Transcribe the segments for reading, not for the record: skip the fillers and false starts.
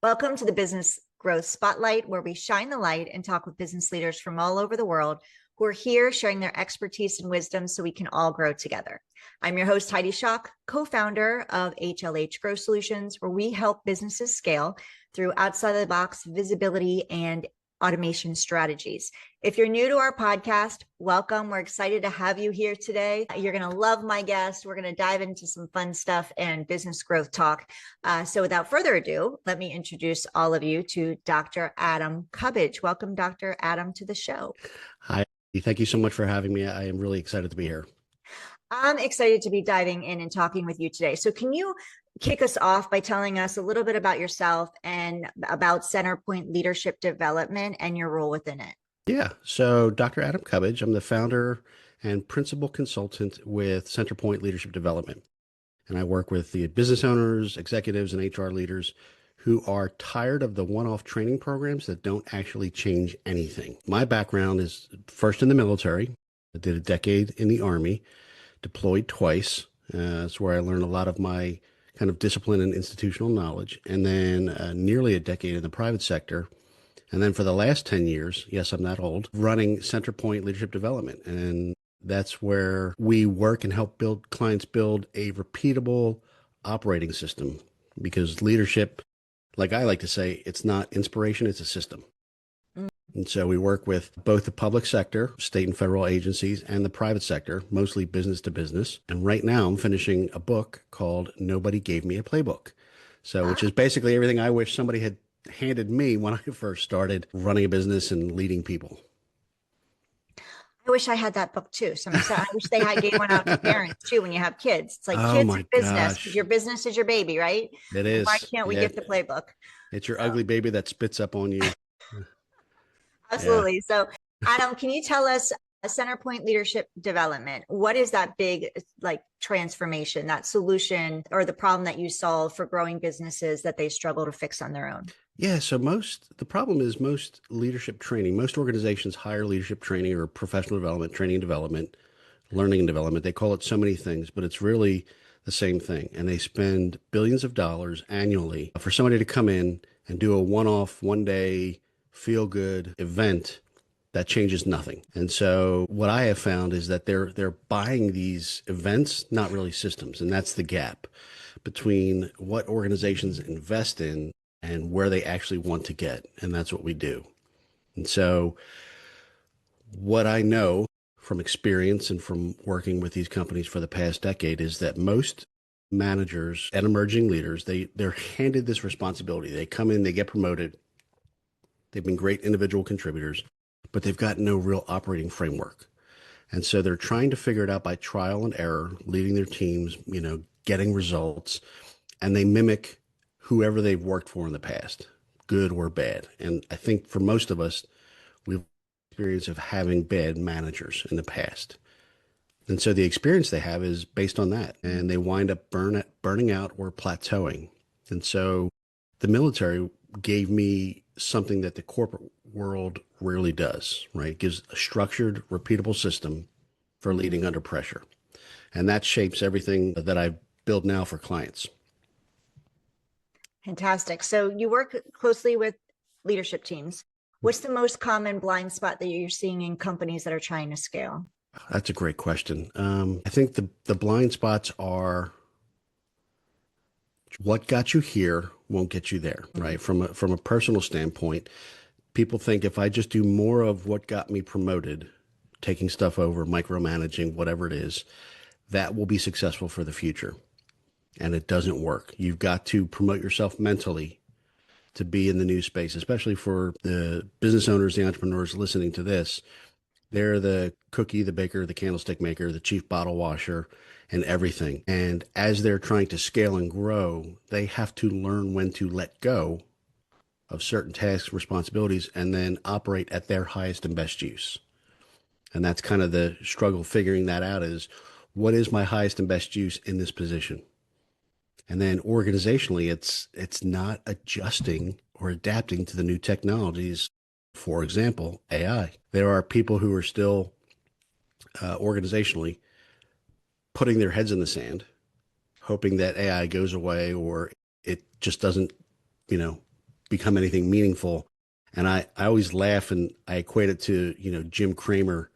Welcome to the Business Growth Spotlight, where we shine the light and talk with business leaders from all over the world who are here sharing their expertise and wisdom so we can all grow together. I'm your host, Heidi Schalk, co-founder of HLH Growth Solutions, where we help businesses scale through outside-of-the-box visibility and automation strategies. If you're new to our podcast, welcome. We're excited to have you here today. You're going to love my guest. We're going to dive into some fun stuff and business growth talk. So without further ado, let me introduce all of you to Dr. Adam Cubbage. Welcome, Dr. Adam, to the show. Hi, thank you so much for having me. I am really excited to be here. I'm excited to be diving in and talking with you today. So can you kick us off by telling us a little bit about yourself and about CenterPoint Leadership Development and your role within it? Yeah, so Dr. Adam Cubbage, I'm the founder and principal consultant with CenterPoint Leadership Development. And I work with the business owners, executives, and HR leaders who are tired of the one-off training programs that don't actually change anything. My background is first in the military. I did a decade in the Army, deployed twice. That's where I learned a lot of my kind of discipline and institutional knowledge. And then nearly a decade in the private sector. And then for the last 10 years, yes, I'm that old, running CenterPoint Leadership Development. And that's where we work and help clients build a repeatable operating system, because leadership, like I like to say, it's not inspiration, it's a system. And so we work with both the public sector, state and federal agencies, and the private sector, mostly business to business. And right now I'm finishing a book called Nobody Gave Me a Playbook. So, which is basically everything I wish somebody had handed me when I first started running a business and leading people. I wish I had that book too. So I wish they had gave one out to parents too when you have kids. It's like kids and business, because your business is your baby, right? It is. Why can't we get the playbook? It's your ugly baby that spits up on you. Absolutely. Yeah. So Adam, can you tell us CenterPoint Leadership Development? What is that big transformation, that solution or the problem that you solve for growing businesses that they struggle to fix on their own? Yeah, so the problem is most leadership training, most organizations hire leadership training or professional development, training and development, learning and development. They call it so many things, but it's really the same thing. And they spend billions of dollars annually for somebody to come in and do a one-off, one-day, feel-good event that changes nothing. And so what I have found is that they're buying these events, not really systems. And that's the gap between what organizations invest in and where they actually want to get. And that's what we do. And so what I know from experience and from working with these companies for the past decade is that most managers and emerging leaders, they're handed this responsibility. They come in, they get promoted. They've been great individual contributors, but they've got no real operating framework. And so they're trying to figure it out by trial and error, leading their teams, getting results, and they mimic whoever they've worked for in the past, good or bad. And I think for most of us, we've experience of having bad managers in the past. And so the experience they have is based on that, and they wind up burning out or plateauing. And so the military gave me something that the corporate world rarely does, right? It gives a structured, repeatable system for leading under pressure. And that shapes everything that I build now for clients. Fantastic. So you work closely with leadership teams. What's the most common blind spot that you're seeing in companies that are trying to scale? That's a great question. I think the blind spots are what got you here won't get you there, right? From a personal standpoint, people think if I just do more of what got me promoted, taking stuff over, micromanaging, whatever it is, that will be successful for the future. And it doesn't work. You've got to promote yourself mentally to be in the new space, especially for the business owners, the entrepreneurs listening to this. They're the cookie, the baker, the candlestick maker, the chief bottle washer, and everything. And as they're trying to scale and grow, they have to learn when to let go of certain tasks, responsibilities, and then operate at their highest and best use. And that's kind of the struggle figuring that out is, what is my highest and best use in this position? And then organizationally, it's not adjusting or adapting to the new technologies. For example, AI. There are people who are still organizationally putting their heads in the sand, hoping that AI goes away or it just doesn't, become anything meaningful. And I always laugh and I equate it to, Jim Cramer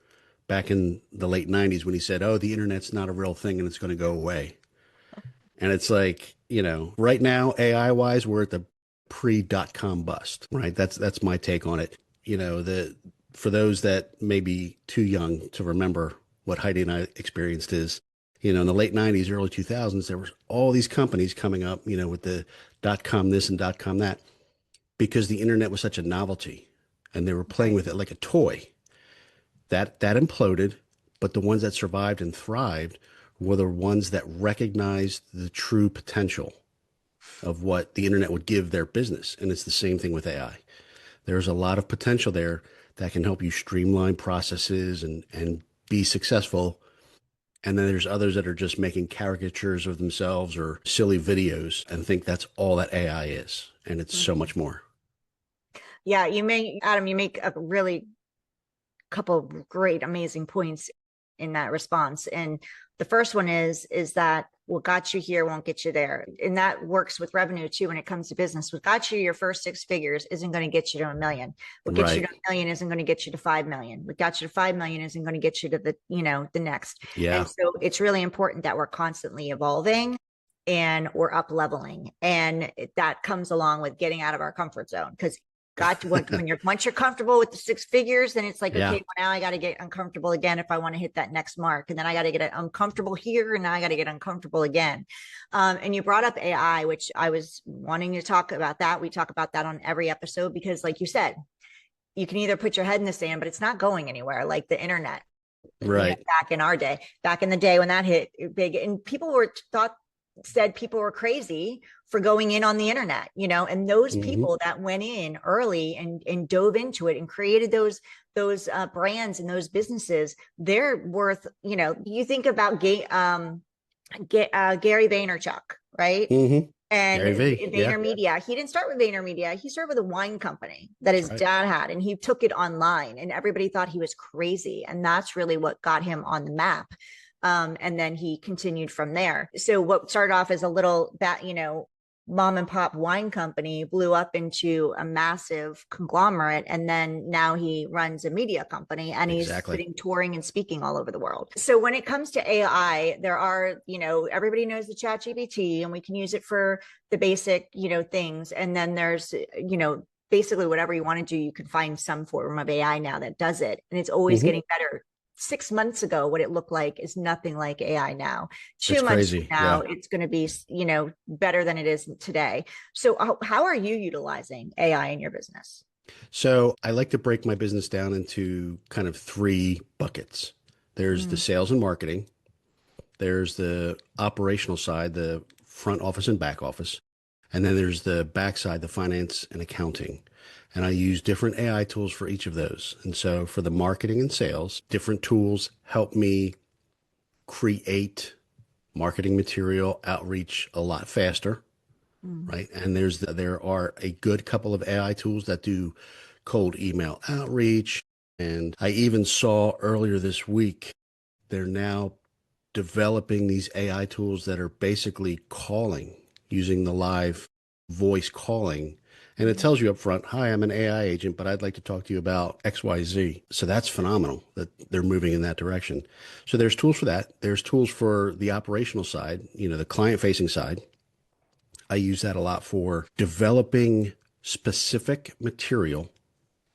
back in the late 90s when he said, "Oh, the internet's not a real thing and it's going to go away." And it's like, right now, AI wise, we're at the pre-dot-com bust, right? That's my take on it. For those that may be too young to remember what Heidi and I experienced is, in the late 90s, early 2000s, there was all these companies coming up, with the dot-com this and dot-com that, because the internet was such a novelty and they were playing Right. with it like a toy. That imploded, but the ones that survived and thrived were the ones that recognized the true potential of what the internet would give their business. And it's the same thing with AI. There's a lot of potential there that can help you streamline processes and be successful. And then there's others that are just making caricatures of themselves or silly videos and think that's all that AI is. And it's so Mhm. much more. Yeah, Adam, you make a really couple of great, amazing points in that response. And the first one is that what got you here won't get you there. And that works with revenue too when it comes to business. What got you your first six figures isn't going to get you to a million. What gets you Right. to a million isn't going to get you to 5 million. What got you to 5 million isn't going to get you to the next. And Yeah. so it's really important that we're constantly evolving and we're up leveling. And that comes along with getting out of our comfort zone because when you're once you're comfortable with the six figures, then it's like, okay, Yeah. well, now I got to get uncomfortable again if I want to hit that next mark. And then I got to get uncomfortable here. And now I got to get uncomfortable again. And you brought up AI, which I was wanting to talk about that. We talk about that on every episode because, like you said, you can either put your head in the sand, but it's not going anywhere like the internet. Right. Back in the day when that hit big, and said people were crazy for going in on the internet, and those Hmm. people that went in early and dove into it and created those brands and those businesses, they're worth, you think about Gary Vaynerchuk, right? Hmm. And Gary V. Yeah. VaynerMedia, he didn't start with VaynerMedia. He started with a wine company that That's his right. dad had, and he took it online, and everybody thought he was crazy. And that's really what got him on the map. And then he continued from there. So what started off as a little mom and pop wine company blew up into a massive conglomerate. And then now he runs a media company and he's Exactly. sitting touring and speaking all over the world. So when it comes to AI, there are, everybody knows the chat GPT and we can use it for the basic, things. And then there's, basically whatever you want to do, you can find some form of AI now that does it. And it's always Hmm. getting better. 6 months ago, what it looked like is nothing like AI now. It's 2 months from crazy. now, Yeah. it's going to be, better than it is today. So, how are you utilizing AI in your business? So I like to break my business down into kind of three buckets. There's the Mm, sales and marketing. There's the operational side, the front office and back office. And then there's the back side, the finance and accounting. And I use different AI tools for each of those. And so for the marketing and sales, different tools help me create marketing material outreach a lot faster, mm, right? And there are a good couple of AI tools that do cold email outreach. And I even saw earlier this week, they're now developing these AI tools that are basically calling using the live voice calling. And it mm, tells you up front, "Hi, I'm an AI agent, but I'd like to talk to you about XYZ." So that's phenomenal that they're moving in that direction. So there's tools for that. There's tools for the operational side, the client facing side. I use that a lot for developing specific material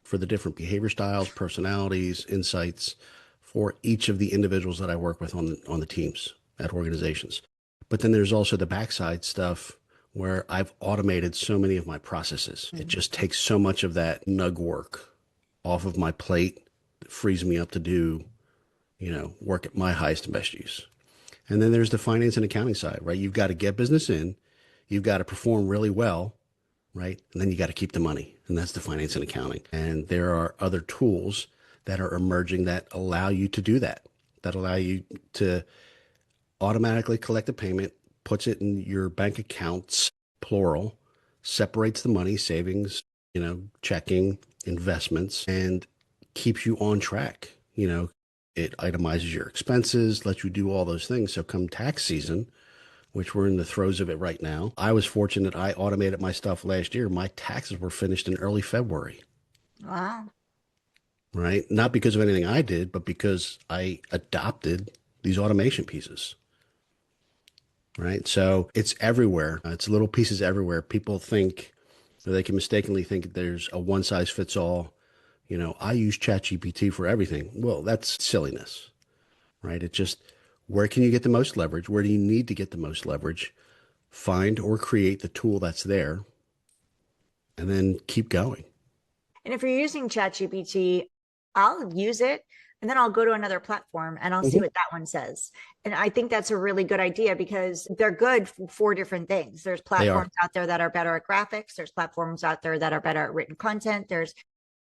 for the different behavior styles, personalities, insights for each of the individuals that I work with on the teams at organizations. But then there's also the backside stuff where I've automated so many of my processes. It mm. just takes so much of that nug work off of my plate. It frees me up to do, work at my highest and best use. And then there's the finance and accounting side, right? You've got to get business in, you've got to perform really well, right? And then you got to keep the money. And that's the finance and accounting. And there are other tools that are emerging that allow you to do that, that allow you to automatically collect a payment, puts it in your bank accounts, plural, separates the money, savings, checking, investments, and keeps you on track. It itemizes your expenses, lets you do all those things. So come tax season, which we're in the throes of it right now. I was fortunate. I automated my stuff last year. My taxes were finished in early February, Wow. right? Not because of anything I did, but because I adopted these automation pieces, right? So it's everywhere. It's little pieces everywhere. People think, or they can mistakenly think there's a one size fits all. I use ChatGPT for everything. Well, that's silliness, right? It just, where can you get the most leverage? Where do you need to get the most leverage? Find or create the tool that's there and then keep going. And if you're using ChatGPT, I'll use it and then I'll go to another platform and I'll see Mhm. what that one says. And I think that's a really good idea because they're good for different things. There's They are. platforms out there that are better at graphics, there's platforms out there that are better at written content.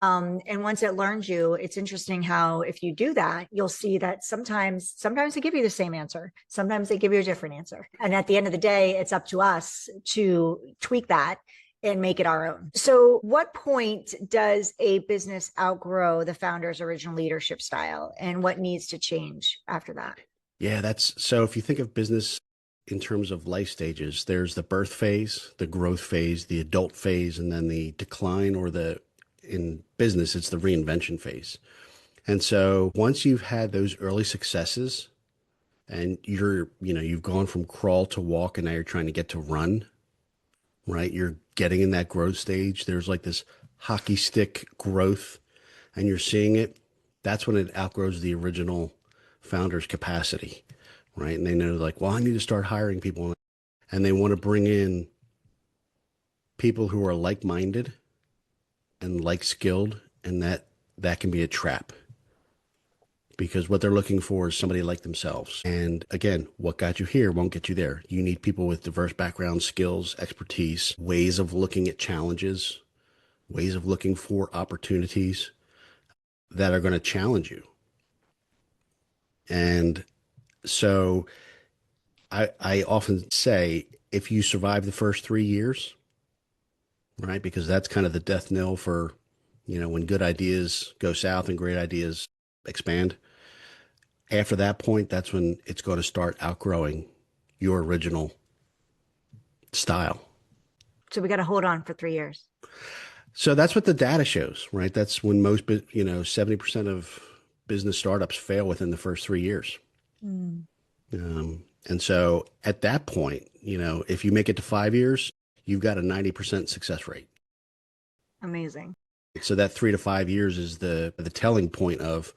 And once it learns you, it's interesting how if you do that, you'll see that sometimes they give you the same answer, sometimes they give you a different answer. And at the end of the day, it's up to us to tweak that and make it our own. So, what point does a business outgrow the founder's original leadership style, and what needs to change after that? Yeah, that's so if you think of business in terms of life stages, there's the birth phase, the growth phase, the adult phase, and then the decline or in business, it's the reinvention phase. And so once you've had those early successes and you've gone from crawl to walk and now you're trying to get to run, right? You're getting in that growth stage. There's like this hockey stick growth and you're seeing it. That's when it outgrows the original founder's capacity, right? And they know like, well, I need to start hiring people and they want to bring in people who are like-minded and like-skilled, and that can be a trap because what they're looking for is somebody like themselves. And again, what got you here won't get you there. You need people with diverse backgrounds, skills, expertise, ways of looking at challenges, ways of looking for opportunities that are going to challenge you. And so I often say if you survive the first 3 years, right, because that's kind of the death knell for, when good ideas go south and great ideas expand. After that point, that's when it's going to start outgrowing your original style. So, we got to hold on for 3 years. So that's what the data shows, right? That's when 70% of business startups fail within the first 3 years. Mm, And so at that point, if you make it to 5 years, you've got a 90% success rate. amazing. So that 3 to 5 years is the telling point of,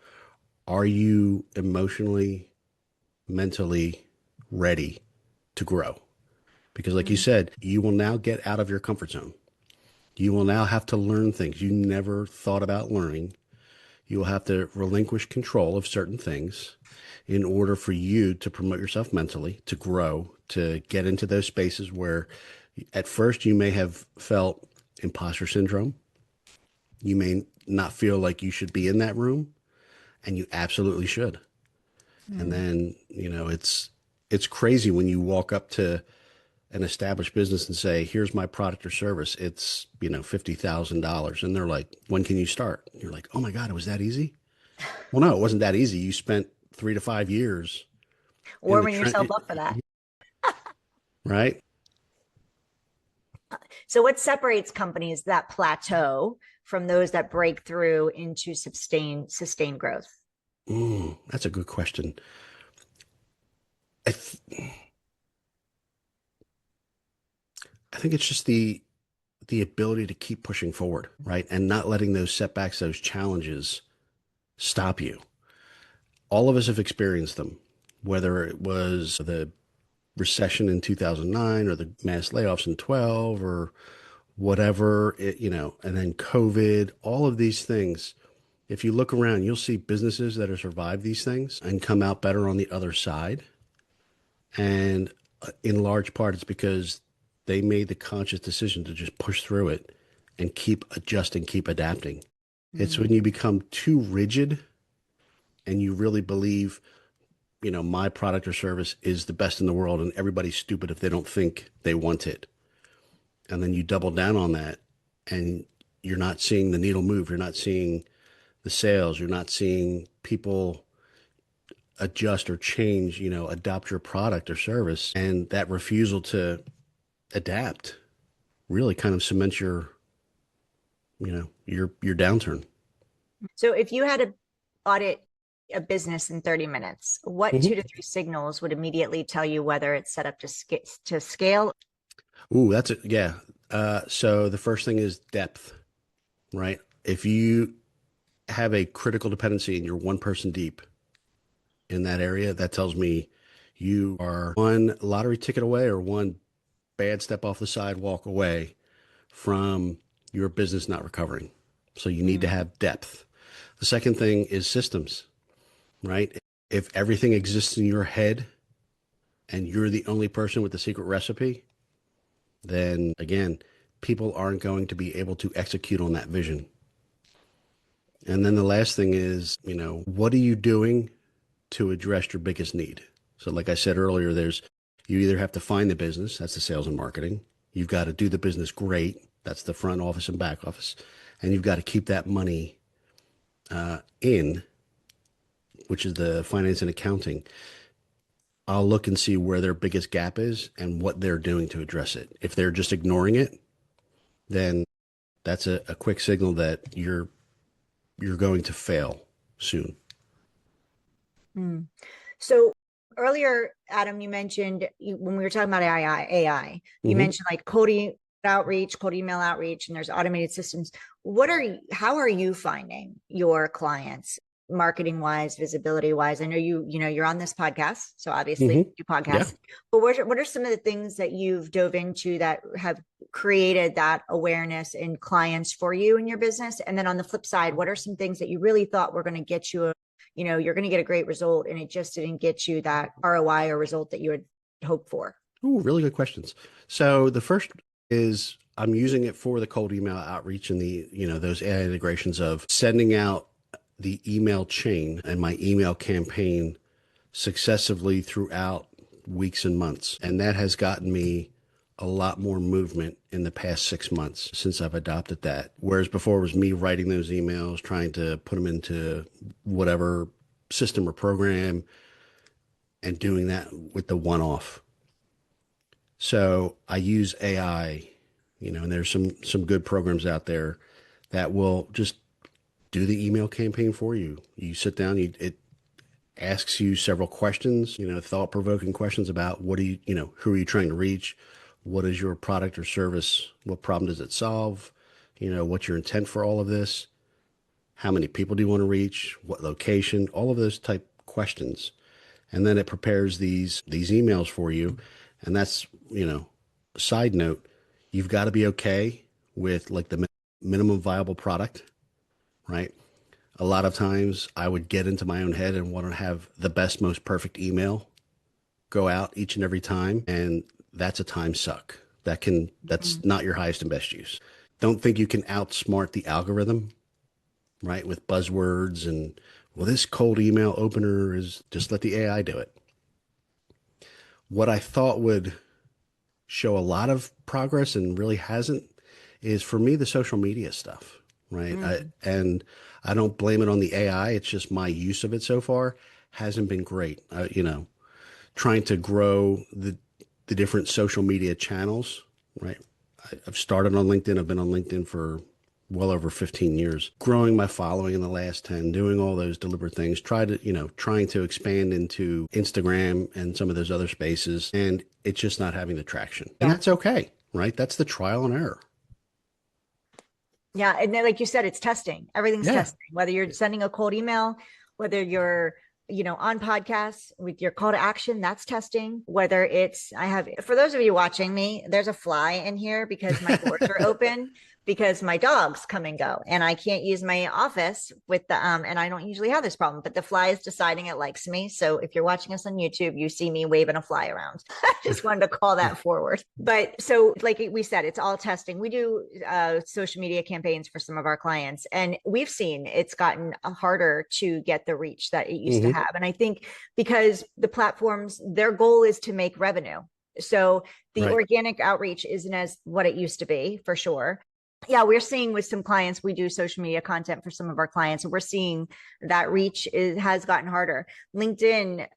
are you emotionally, mentally ready to grow? Because like you Mm, said, you will now get out of your comfort zone. You will now have to learn things you never thought about learning. You will have to relinquish control of certain things in order for you to promote yourself mentally, to grow, to get into those spaces where at first you may have felt imposter syndrome. You may not feel like you should be in that room, and you absolutely should. And mm. then, it's crazy when you walk up to an established business and say, here's my product or service. It's, $50,000. And they're like, when can you start? You're like, oh my God, it was that easy? Well, no, it wasn't that easy. You spent 3 to 5 years in the Warming trend, yourself up for that. right? So, what separates companies that plateau from those that break through into sustained growth? That's a good question. I, th- I think it's just the ability to keep pushing forward, right? And not letting those setbacks, those challenges stop you. All of us have experienced them, whether it was the recession in 2009 or the mass layoffs in 12 or whatever, and then COVID, all of these things. If you look around, you'll see businesses that have survived these things and come out better on the other side. And in large part, it's because they made the conscious decision to just push through it and keep adjusting, keep adapting. It's when Mm, you become too rigid and you really believe, my product or service is the best in the world and everybody's stupid if they don't think they want it. And then you double down on that and you're not seeing the needle move. You're not seeing the sales. You're not seeing people adjust or change, adopt your product or service. And that refusal to adapt really kind of cements your downturn. So if you had to audit a business in 30 minutes, what 2 to 3 signals would immediately tell you whether it's set up to scale? Ooh, that's it. Yeah. So the first thing is depth, right? If you have a critical dependency and you're one person deep in that area, that tells me you are one lottery ticket away or one bad step off the sidewalk away from your business not recovering. So you need to have depth. The second thing is systems, right? If everything exists in your head and you're the only person with the secret recipe, then again, people aren't going to be able to execute on that vision. And then the last thing is, what are you doing to address your biggest need? So like I said earlier, you either have to find the business, that's the sales and marketing. You've got to do the business great, that's the front office and back office. And you've got to keep that money in, which is the finance and accounting. I'll look and see where their biggest gap is and what they're doing to address it. If they're just ignoring it, then that's a quick signal that you're going to fail soon. So earlier, Adam, you mentioned when we were talking about AI, you mentioned like cold outreach, cold email outreach, and there's automated systems. How are you finding your clients marketing wise, visibility wise? I know you're on this podcast, so obviously you do podcasts, but what are some of the things that you've dove into that have created that awareness in clients for you in your business? And then on the flip side, what are some things that you really thought were going to get you you're going to get a great result and it just didn't get you that ROI or result that you had hoped for? Ooh, really good questions. So the first is I'm using it for the cold email outreach and those AI integrations of sending out the email chain and my email campaign successively throughout weeks and months. And that has gotten me a lot more movement in the past 6 months since I've adopted that. Whereas before it was me writing those emails, trying to put them into whatever system or program and doing that with the one-off. So I use AI, and there's some good programs out there that will just do the email campaign for you. You sit down, it asks you several questions, thought-provoking questions about who are you trying to reach? What is your product or service? What problem does it solve? What's your intent for all of this? How many people do you want to reach? What location? All of those type questions. And then it prepares these emails for you. And that's, side note, you've got to be okay with like the minimum viable product, right? A lot of times I would get into my own head and want to have the best, most perfect email go out each and every time. And that's a time suck. That's not your highest and best use. Don't think you can outsmart the algorithm, right? With buzzwords and, well, this cold email opener is just let the AI do it. What I thought would show a lot of progress and really hasn't is for me, the social media stuff, right? And I don't blame it on the AI. It's just my use of it so far hasn't been great. Trying to grow the different social media channels, right? I've started on LinkedIn. I've been on LinkedIn for well over 15 years, growing my following in the last 10, doing all those deliberate things, trying to expand into Instagram and some of those other spaces. And it's just not having the traction. And that's okay, right? That's the trial and error. Yeah. And then, like you said, it's testing. Everything's testing, whether you're sending a cold email, whether you're on podcasts with your call to action, that's testing. Whether it's, for those of you watching me, there's a fly in here because my doors are open because my dogs come and go and I can't use my office with the, and I don't usually have this problem, but the fly is deciding it likes me. So if you're watching us on YouTube, you see me waving a fly around. I just wanted to call that forward. But so like we said, it's all testing. We do social media campaigns for some of our clients and we've seen it's gotten harder to get the reach that it used to have. And I think because the platforms, their goal is to make revenue. So the organic outreach isn't as what it used to be for sure. Yeah, we're seeing with some clients, we do social media content for some of our clients, and we're seeing that has gotten harder. LinkedIn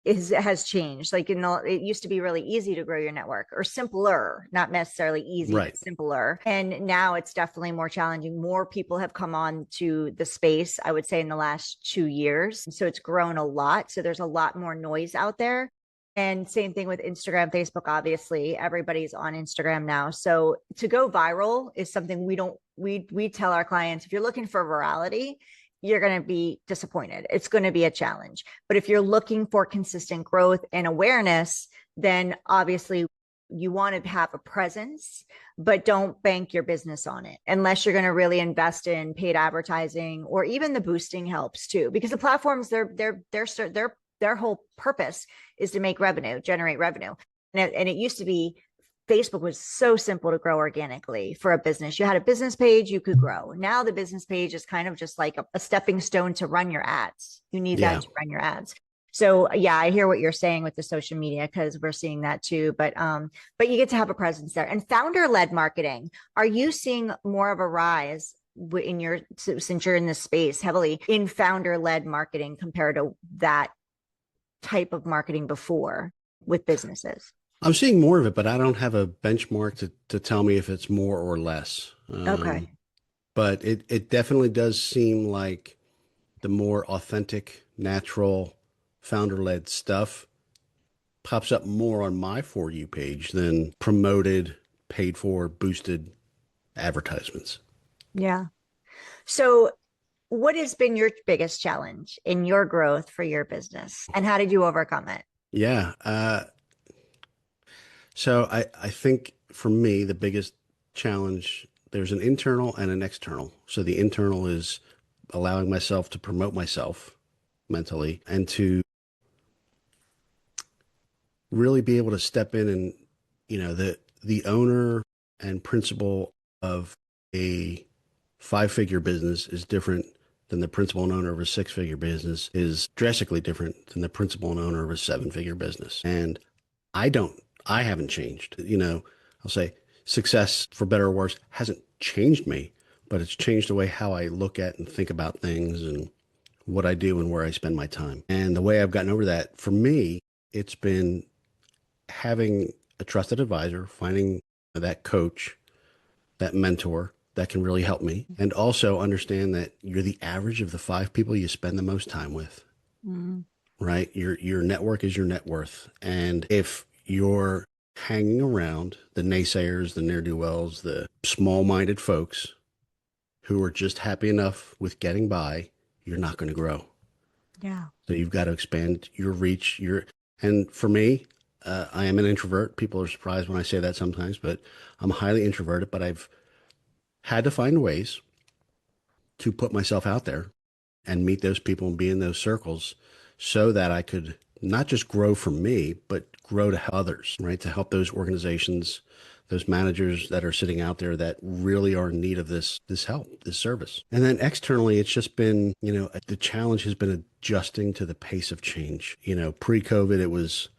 has changed. Like, it used to be really easy to grow your network, or simpler, not necessarily easy, Right. but simpler. And now it's definitely more challenging. More people have come on to the space, I would say, in the last 2 years. So it's grown a lot. So there's a lot more noise out there. And same thing with Instagram, Facebook, obviously, everybody's on Instagram now. So to go viral is something we tell our clients, if you're looking for virality, you're going to be disappointed. It's going to be a challenge. But if you're looking for consistent growth and awareness, then obviously you want to have a presence, but don't bank your business on it unless you're going to really invest in paid advertising, or even the boosting helps too, because the platforms, their whole purpose is to make revenue, generate revenue. And it used to be, Facebook was so simple to grow organically for a business. You had a business page, you could grow. Now the business page is kind of just like a stepping stone to run your ads. You need Yeah. that to run your ads. So yeah, I hear what you're saying with the social media, because we're seeing that too. But you get to have a presence there. And founder-led marketing, are you seeing more of a rise since you're in this space heavily in founder-led marketing compared to that type of marketing before with businesses? I'm seeing more of it, but I don't have a benchmark to tell me if it's more or less. Okay. But it definitely does seem like the more authentic, natural, founder-led stuff pops up more on my For You page than promoted, paid for, boosted advertisements. Yeah. So what has been your biggest challenge in your growth for your business, and how did you overcome it? Yeah. So I think for me, the biggest challenge, there's an internal and an external. So the internal is allowing myself to promote myself mentally and to really be able to step in and, the owner and principal of a five-figure business is different than the principal and owner of a six-figure business, is drastically different than the principal and owner of a seven-figure business. And I don't, I haven't changed. I'll say success, for better or worse, hasn't changed me, but it's changed the way how I look at and think about things and what I do and where I spend my time. And the way I've gotten over that, for me, it's been having a trusted advisor, finding that coach, that mentor that can really help me, and also understand that you're the average of the five people you spend the most time with. Mm. Right? Your network is your net worth. And if you're hanging around the naysayers, the ne'er-do-wells, the small-minded folks who are just happy enough with getting by, you're not going to grow. Yeah. So you've got to expand your reach. And for me, I am an introvert. People are surprised when I say that sometimes, but I'm highly introverted, but I've had to find ways to put myself out there and meet those people and be in those circles so that I could not just grow for me, but grow to help others, right? To help those organizations, those managers that are sitting out there that really are in need of this help, this service. And then externally, it's just been, the challenge has been adjusting to the pace of change. Pre-COVID, it was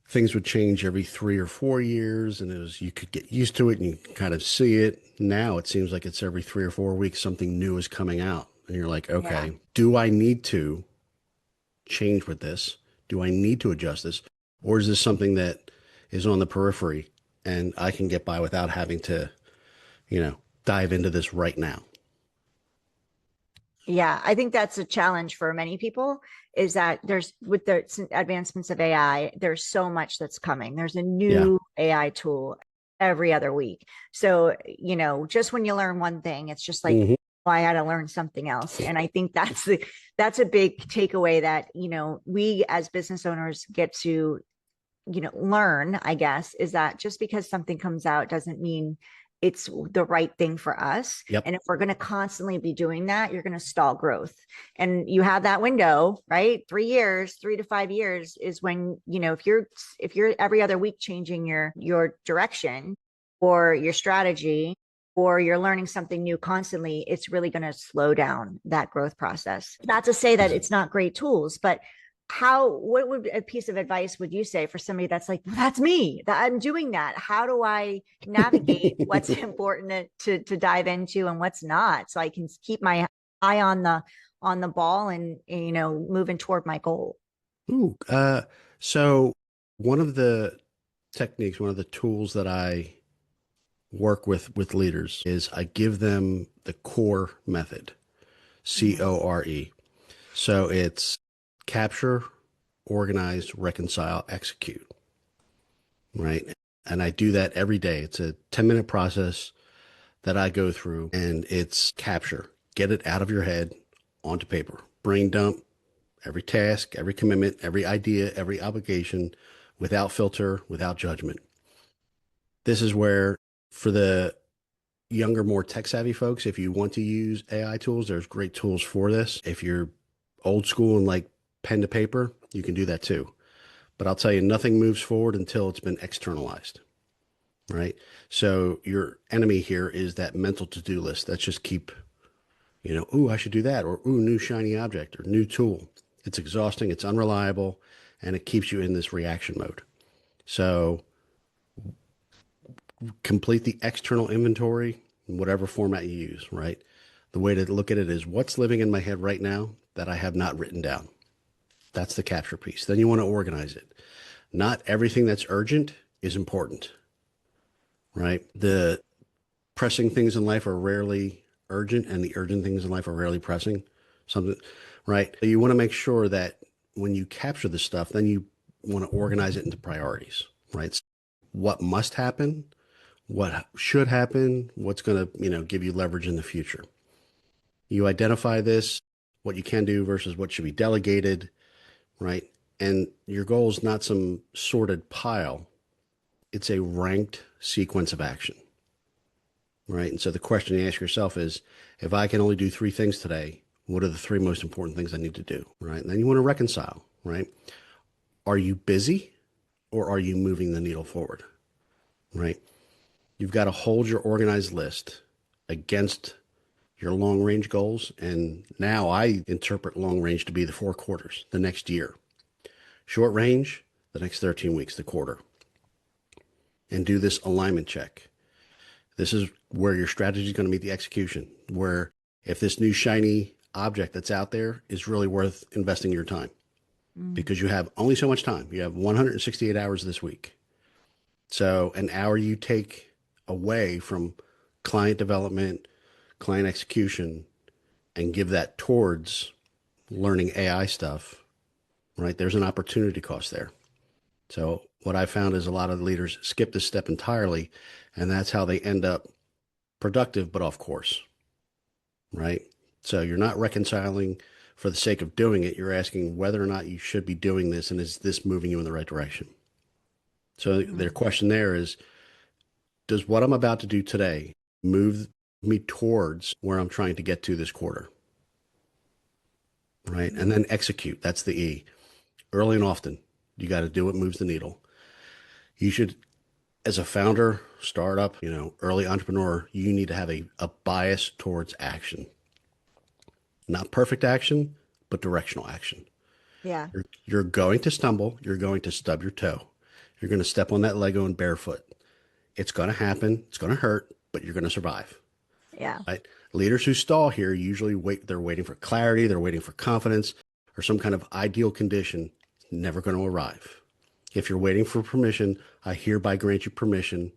things would change every 3 or 4 years, and you could get used to it and you can kind of see it. Now it seems like it's every 3 or 4 weeks something new is coming out, and you're like, Yeah. okay, do I need to change with this? Do I need to adjust this, or is this something that is on the periphery and I can get by without having to, dive into this right now? Yeah, I think that's a challenge for many people, is that with the advancements of AI, there's so much that's coming. There's a Yeah. new AI tool every other week. So, just when you learn one thing, it's just like, Hmm. oh, I had to learn something else. And I think that's a big takeaway that, we as business owners get to, learn, I guess, is that just because something comes out doesn't mean it's the right thing for us. Yep. And if we're going to constantly be doing that, you're going to stall growth. And you have that window, right? 3 years, 3 to 5 years is when, if you're every other week changing your direction or your strategy, or you're learning something new constantly, it's really going to slow down that growth process. Not to say that it's not great tools, but what would a piece of advice would you say for somebody that's like, well, that's me, that I'm doing that? How do I navigate what's important to dive into and what's not, so I can keep my eye on the ball and, moving toward my goal? Ooh, so one of the techniques, one of the tools that I work with leaders is I give them the CORE method, Mhm. CORE. So it's capture, organize, reconcile, execute, right? And I do that every day. It's a 10-minute process that I go through, and it's capture, get it out of your head onto paper, brain dump every task, every commitment, every idea, every obligation without filter, without judgment. This is where, for the younger, more tech savvy folks, if you want to use AI tools, there's great tools for this. If you're old school and like pen to paper, you can do that too. But I'll tell you, nothing moves forward until it's been externalized, right? So your enemy here is that mental to-do list. That's just keep, ooh, I should do that, or ooh, new shiny object or new tool. It's exhausting, it's unreliable, and it keeps you in this reaction mode. So complete the external inventory in whatever format you use, right? The way to look at it is what's living in my head right now that I have not written down. That's the capture piece. Then you want to organize it. Not everything that's urgent is important, right? The pressing things in life are rarely urgent, and the urgent things in life are rarely pressing. Something, right? So you want to make sure that when you capture the stuff, then you want to organize it into priorities, right? So what must happen, what should happen, what's going to, give you leverage in the future. You identify this, what you can do versus what should be delegated, right? And your goal is not some sorted pile. It's a ranked sequence of action, right? And so the question you ask yourself is, if I can only do three things today, what are the three most important things I need to do, right? And then you want to reconcile, right? Are you busy or are you moving the needle forward, right? You've got to hold your organized list against your long range goals. And now I interpret long range to be the 4 quarters, the next year. Short range, the next 13 weeks, the quarter. And do this alignment check. This is where your strategy is going to meet the execution, where if this new shiny object that's out there is really worth investing your time, Mm. because you have only so much time. You have 168 hours this week. So an hour you take away from client development, client execution, and give that towards learning AI stuff, right? There's an opportunity cost there. So what I found is a lot of leaders skip this step entirely, and that's how they end up productive but off course, right? So you're not reconciling for the sake of doing it. You're asking whether or not you should be doing this, and is this moving you in the right direction? So their Mm. question there is, does what I'm about to do today move me towards where I'm trying to get to this quarter, right? And then execute. That's the E. Early and often, you got to do what moves the needle. You should, as a founder, startup, early entrepreneur, you need to have a bias towards action. Not perfect action, but directional action. Yeah. You're going to stumble. You're going to stub your toe. You're going to step on that Lego in barefoot. It's going to happen. It's going to hurt, but you're going to survive, Yeah. right? Leaders who stall here usually wait. They're waiting for clarity. They're waiting for confidence or some kind of ideal condition. Never going to arrive. If you're waiting for permission, I hereby grant you permission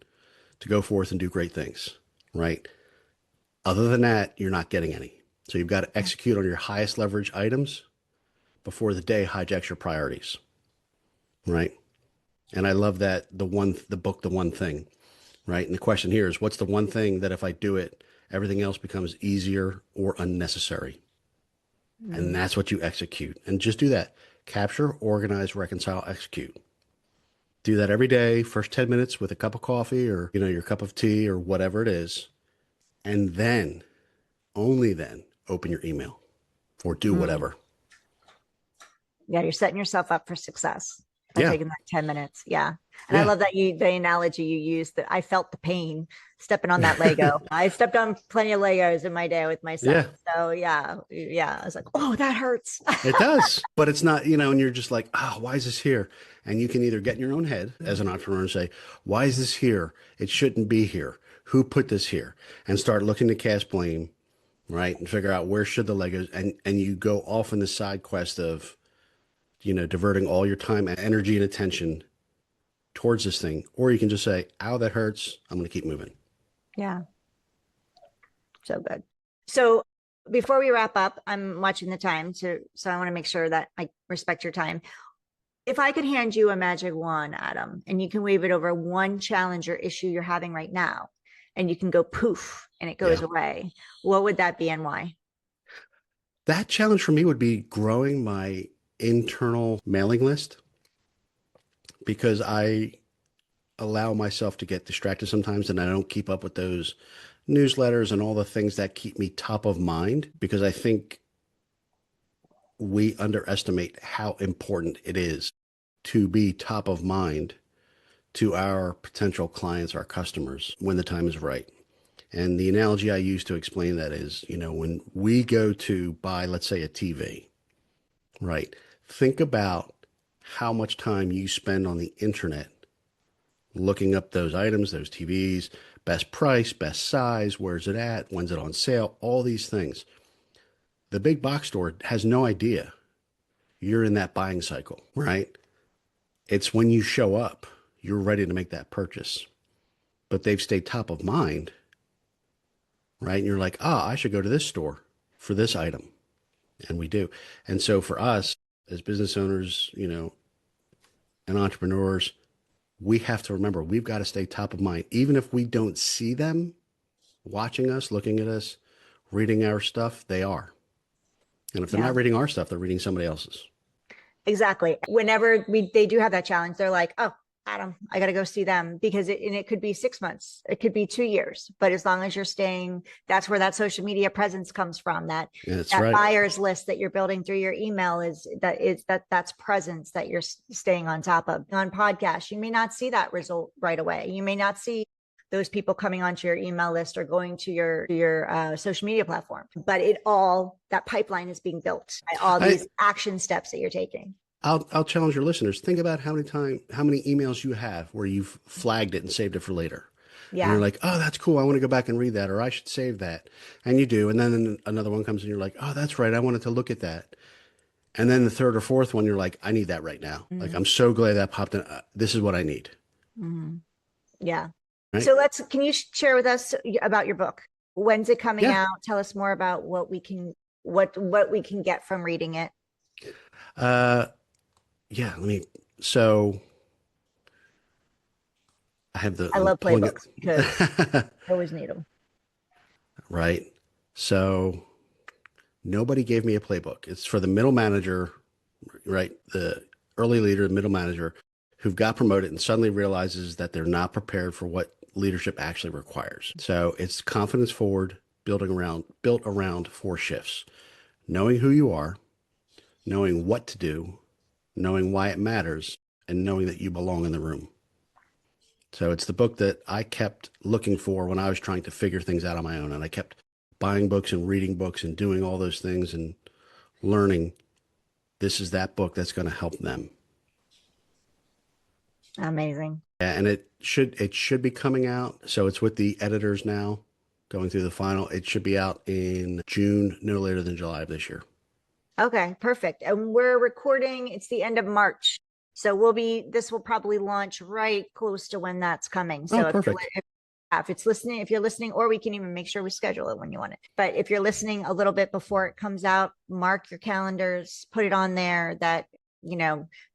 to go forth and do great things, right? Other than that, you're not getting any. So you've got to execute on your highest leverage items before the day hijacks your priorities, right? And I love that the book, The One Thing, right? And the question here is, what's the one thing that if I do it, everything else becomes easier or unnecessary? And Mm. that's what you execute. And just do that. Capture, organize, reconcile, execute. Do that every day, first 10 minutes with a cup of coffee or, your cup of tea or whatever it is. And then, only then, open your email or do Mm. whatever. Yeah, you're setting yourself up for success by Yeah. taking that 10 minutes. Yeah. And I Yeah. love that the analogy you used, that I felt the pain stepping on that Lego. I stepped on plenty of Legos in my day with my son. Yeah. So yeah, yeah. I was like, oh, that hurts. It does, but it's not, and you're just like, oh, why is this here? And you can either get in your own head as an entrepreneur and say, why is this here? It shouldn't be here. Who put this here? And start looking to cast blame, right? And figure out where should the Legos, and you go off in the side quest of, diverting all your time and energy and attention towards this thing. Or you can just say, ow, that hurts. I'm going to keep moving. Yeah. So good. So before we wrap up, I'm watching the time, so I want to make sure that I respect your time. If I could hand you a magic wand, Adam, and you can wave it over one challenge or issue you're having right now, and you can go poof and it goes away, what would that be and why? That challenge for me would be growing my internal mailing list, because I allow myself to get distracted sometimes and I don't keep up with those newsletters and all the things that keep me top of mind, because I think we underestimate how important it is to be top of mind to our potential clients, our customers, when the time is right. And the analogy I use to explain that is, when we go to buy, let's say, a TV, right? Think about how much time you spend on the internet looking up those items, those TVs, best price, best size, where's it at, when's it on sale, all these things. The big box store has no idea you're in that buying cycle, right? It's when you show up, you're ready to make that purchase. But they've stayed top of mind, right? And you're like, I should go to this store for this item. And we do. And so for us as business owners, and entrepreneurs, we have to remember we've got to stay top of mind. Even if we don't see them watching us, looking at us, reading our stuff, they are. And if they're not reading our stuff, they're reading somebody else's. Exactly. Whenever they do have that challenge, they're like, oh, Adam, I got to go see them, because it could be 6 months, it could be 2 years, but as long as you're staying, that's where that social media presence comes from. That buyer's list that you're building through your email that's presence that you're staying on top of. On podcasts, you may not see that result right away. You may not see those people coming onto your email list or going to your social media platform, but that pipeline is being built by all these action steps that you're taking. I'll challenge your listeners. Think about how many emails you have where you've flagged it and saved it for later. Yeah. And you're like, oh, that's cool. I want to go back and read that, or I should save that. And you do. And then another one comes and you're like, oh, that's right. I wanted to look at that. And then the third or fourth one, you're like, I need that right now. Mm-hmm. Like, I'm so glad that popped in. This is what I need. Mm-hmm. Yeah. Right? So can you share with us about your book? When's it coming out? Tell us more about what we can get from reading it. So I love Playbooks because I always need them. Right. So nobody gave me a playbook. It's for the middle manager, right? The early leader, middle manager who've got promoted and suddenly realizes that they're not prepared for what leadership actually requires. So it's confidence forward, built around 4 shifts: knowing who you are, knowing what to do, knowing why it matters, and knowing that you belong in the room. So it's the book that I kept looking for when I was trying to figure things out on my own. And I kept buying books and reading books and doing all those things and learning. This is that book that's going to help them. Amazing. Yeah, and it should be coming out. So it's with the editors now, going through the final. It should be out in June, no later than July of this year. Okay, perfect. And we're recording, it's the end of March. So this will probably launch right close to when that's coming. So if you're listening, or we can even make sure we schedule it when you want it. But if you're listening a little bit before it comes out, mark your calendars, put it on there that,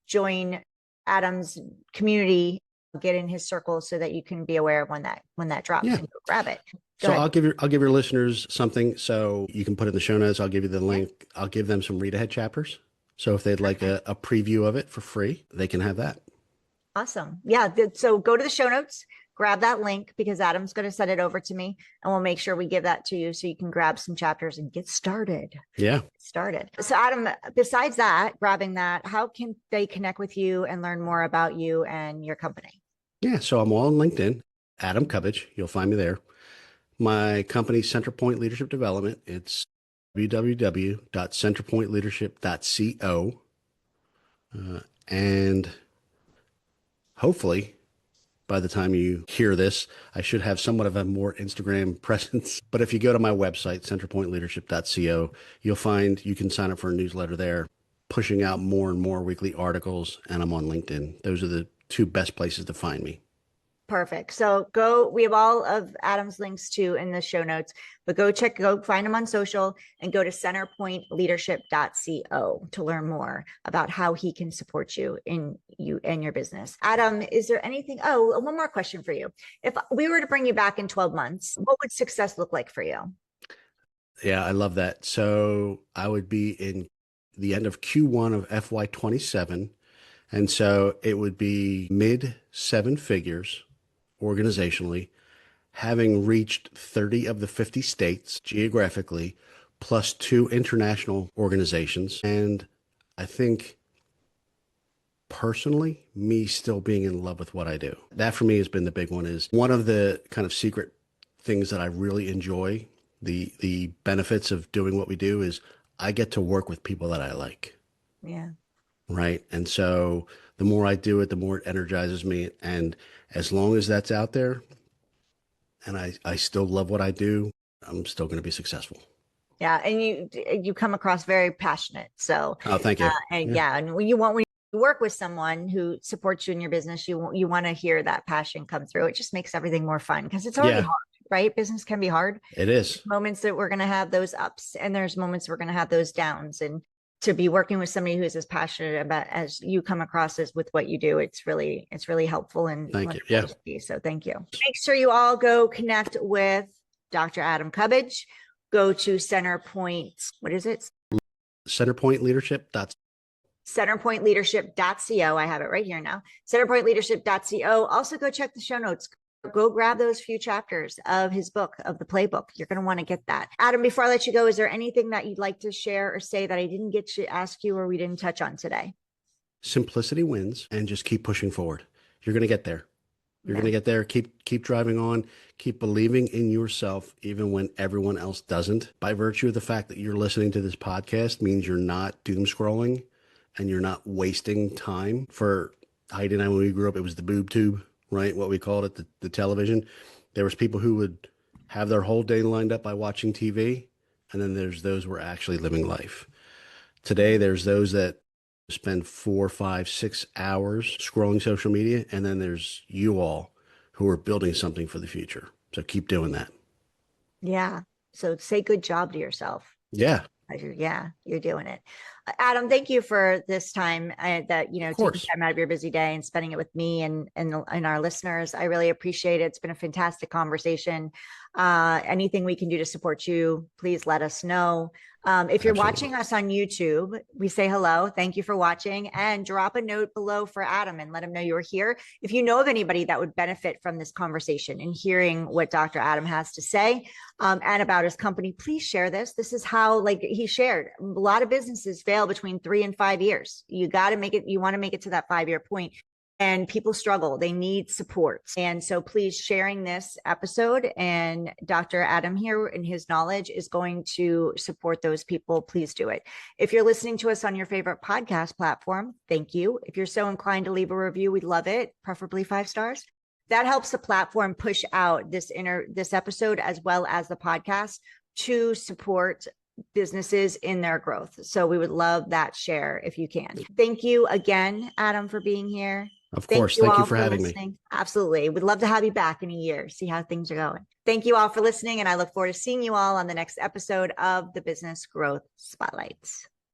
join Adam's community, get in his circle so that you can be aware of when that drops and go grab it. So I'll give your listeners something, so you can put it in the show notes. I'll give you the link. I'll give them some read ahead chapters. So if they'd like a preview of it for free, they can have that. Awesome. Yeah. So go to the show notes, grab that link because Adam's going to send it over to me, and we'll make sure we give that to you so you can grab some chapters and get started. Yeah. So Adam, besides that, grabbing that, how can they connect with you and learn more about you and your company? Yeah. So I'm all on LinkedIn, Adam Cubbage. You'll find me there. My company, CenterPoint Leadership Development. It's www.centerpointleadership.co. And hopefully, by the time you hear this, I should have somewhat of a more Instagram presence. But if you go to my website, centerpointleadership.co, you'll find you can sign up for a newsletter there, pushing out more and more weekly articles. And I'm on LinkedIn. Those are the two best places to find me. Perfect. So we have all of Adam's links too in the show notes, but go find him on social and go to centerpointleadership.co to learn more about how he can support you and your business. Adam, is there anything? Oh, one more question for you. If we were to bring you back in 12 months, what would success look like for you? Yeah, I love that. So I would be in the end of Q1 of FY27. And so it would be mid seven figures organizationally, having reached 30 of the 50 states geographically, plus 2 international organizations. And I think personally, me still being in love with what I do. That for me has been the big one. Is one of the kind of secret things that I really enjoy. The benefits of doing what we do is I get to work with people that I like. Yeah. Right. And so the more I do it, the more it energizes me. And as long as that's out there and I still love what I do, I'm still going to be successful. Yeah. And you come across very passionate. So, Oh, thank you. And when you work with someone who supports you in your business, you want to hear that passion come through. It just makes everything more fun because it's already hard, right? Business can be hard. It is. There's moments that we're going to have those ups and there's moments we're going to have those downs. And to be working with somebody who's as passionate about as you come across as with what you do, it's really helpful and thank you. Yeah. So thank you. Make sure you all go connect with Dr. Adam Cubbage. Go to CenterPoint. What is it? CenterPointleadership.co. I have it right here now. CenterPointleadership.co. Also go check the show notes. Go grab those few chapters of his book, of the Playbook. You're going to want to get that. Adam, before I let you go, is there anything that you'd like to share or say that I didn't get to ask you or we didn't touch on today? Simplicity wins, and just keep pushing forward. You're going to get there. You're going to get there. Keep driving on. Keep believing in yourself, even when everyone else doesn't. By virtue of the fact that you're listening to this podcast means you're not doom scrolling and you're not wasting time. For Heidi and I, when we grew up, it was the boob tube, right? What we called it, the television. There was people who would have their whole day lined up by watching TV. And then there's those who are actually living life. Today, there's those that spend 4, 5, 6 hours scrolling social media. And then there's you all who are building something for the future. So keep doing that. Yeah. So say good job to yourself. Yeah. Yeah, you're doing it. Adam, thank you for this time taking time out of your busy day and spending it with me and our listeners. I really appreciate it. It's been a fantastic conversation. Anything we can do to support you, please let us know. If you're watching us on YouTube, we say hello. Thank you for watching, and drop a note below for Adam and let him know you're here. If you know of anybody that would benefit from this conversation and hearing what Dr. Adam has to say and about his company, please share this. This is how, like he shared, a lot of businesses fail between 3 and 5 years. You got to make it. You want to make it to that 5-year point. And people struggle. They need support. And so please sharing this episode, and Dr. Adam here and his knowledge is going to support those people. Please do it. If you're listening to us on your favorite podcast platform, thank you. If you're so inclined to leave a review, we'd love it, preferably 5 stars. That helps the platform push out this episode as well as the podcast to support businesses in their growth. So we would love that share if you can. Thank you again, Adam, for being here. Of course. Thank you for having me. Absolutely. We'd love to have you back in a year, see how things are going. Thank you all for listening. And I look forward to seeing you all on the next episode of the Business Growth Spotlights.